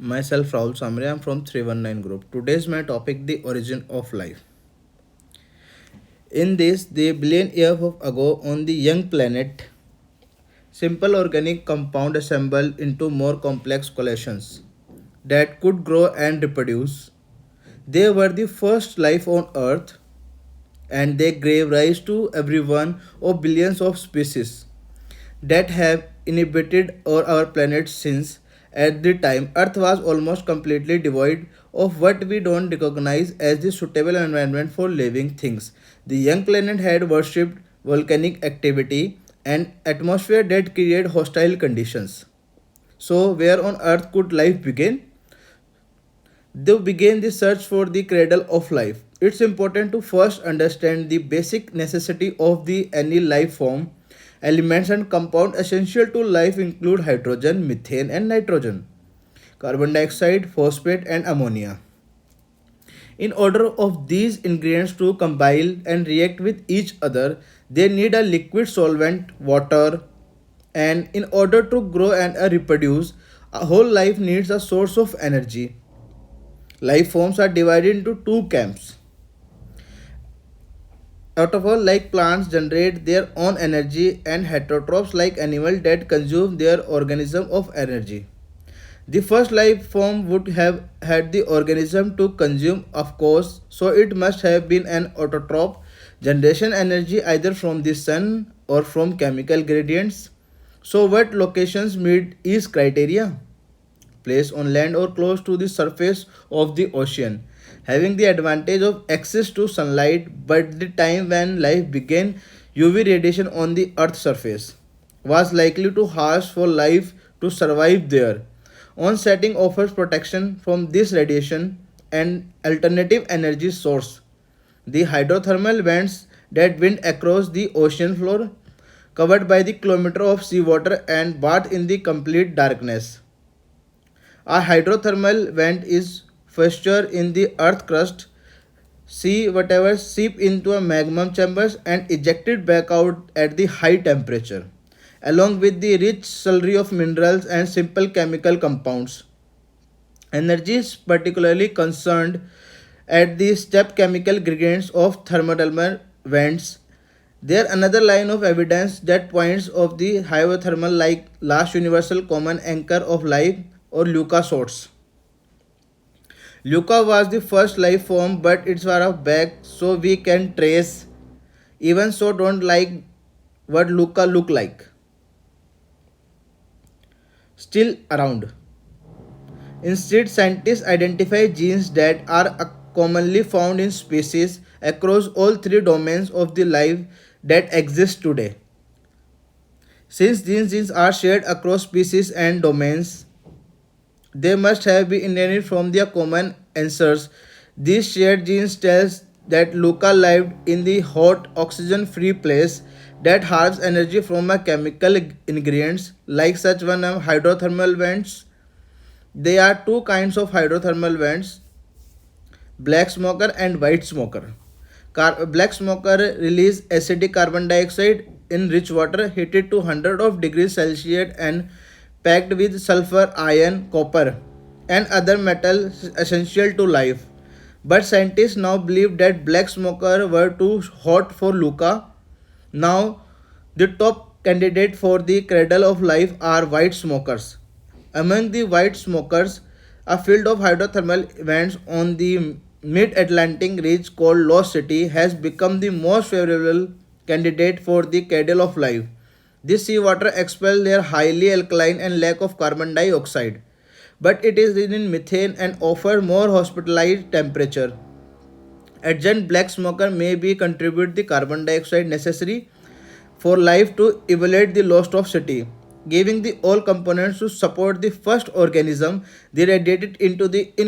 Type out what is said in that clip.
Myself Rahul Samariya, I'm from 319 group. Today's my topic the origin of life. In this, the billion years ago on the young planet, simple organic compound assembled into more complex collections that could grow and reproduce. They were the first life on earth and they gave rise to every one of billions of species that have inhabited our planet since. At the time, Earth was almost completely devoid of what we don't recognize as the suitable environment for living things. The young planet had worshipped volcanic activity and atmosphere that created hostile conditions. So, where on Earth could life begin? They began the search for the cradle of life. It's important to first understand the basic necessity of the any life form. Elements and compounds essential to life include hydrogen, methane, and nitrogen, carbon dioxide, phosphate, and ammonia. In order of these ingredients to combine and react with each other, they need a liquid solvent, water, and in order to grow and reproduce, a whole life needs a source of energy. Life forms are divided into two camps. Out of all, like plants generate their own energy, and heterotrophs, like animals that consume their organism of energy. The first life form would have had the organism to consume, of course, so it must have been an autotroph generation energy either from the sun or from chemical gradients. So, what locations meet each criteria? Placed on land or close to the surface of the ocean, having the advantage of access to sunlight, but the time when life began, UV radiation on the Earth's surface was likely too harsh for life to survive there. On setting offers protection from this radiation and alternative energy source. The hydrothermal vents that wind across the ocean floor, covered by the kilometer of seawater and bathed in the complete darkness. A hydrothermal vent is fissure in the earth crust, see whatever seep into a magma chambers and ejected back out at the high temperature, along with the rich slurry of minerals and simple chemical compounds. Energy is particularly concerned at the step chemical gradients of thermothermal vents. There another line of evidence that points of the hydrothermal like last universal common anchor of life or Luca sorts. Luca was the first life form, but it's far off back, so we can trace. Even so, don't like what Luca look like. Still around. Instead, scientists identify genes that are commonly found in species across all three domains of the life that exist today. Since these genes are shared across species and domains, they must have been inherited from their common ancestors. These shared genes tells that Luca lived in the hot oxygen-free place that harvests energy from a chemical ingredients like such one hydrothermal vents. There are two kinds of hydrothermal vents, black smoker and white smoker. Black smoker release acidic carbon dioxide in rich water heated to 100 of degrees Celsius and packed with sulfur, iron, copper, and other metals essential to life. But scientists now believe that black smoker were too hot for Luca. Now, the top candidate for the cradle of life are white smokers. Among the white smokers, a field of hydrothermal vents on the mid-Atlantic ridge called Lost City has become the most favorable candidate for the cradle of life. This seawater expels their highly alkaline and lack of carbon dioxide, but it is rich in methane and offers more hospitalized temperature. Adjunct black smoker may be contribute the carbon dioxide necessary for life to evaluate the loss of city, giving the all components to support the first organism they radiated into the